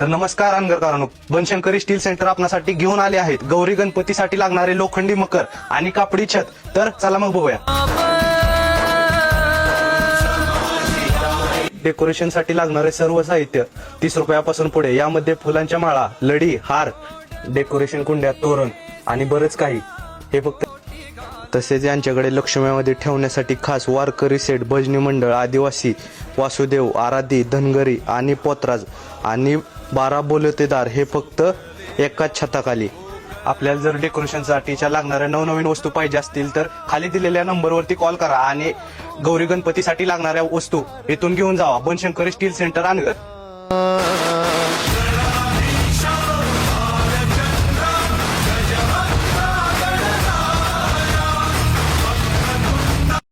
तर नमस्कार अनगरकरांनो, Banashankari steel centre आपणासाठी घेऊन आले आहेत गौरी गणपतीसाठी लागणारे लोखंडी मकर आणि कापडी छत. तर चला मग बघूया. डेकोरेशन साठी लागणारे सर्व साहित्य 30 रुपयापासून पुढे. यामध्ये फुलांच्या माळा, लढी, हार, डेकोरेशन कुंड्या, तोरण आणि बरंच काही. हे फक्त. तसेच यांच्याकडे लक्ष्मीमध्ये ठेवण्यासाठी खास वारकरी सेट, भजनी मंडळ, आदिवासी, वासुदेव, आराधी, धनगरी आणि पोतराज आणि 12 बोलतेदार हे फक्त एकाच छताखाली. आपल्याला जर डेकोरेशनसाठीच्या लागणाऱ्या नवनवीन वस्तू पाहिजे असतील तर खाली दिलेल्या नंबरवरती कॉल करा आणि गौरी गणपतीसाठी लागणाऱ्या वस्तू इथून घेऊन जावा. Banashankari steel centre Anagar.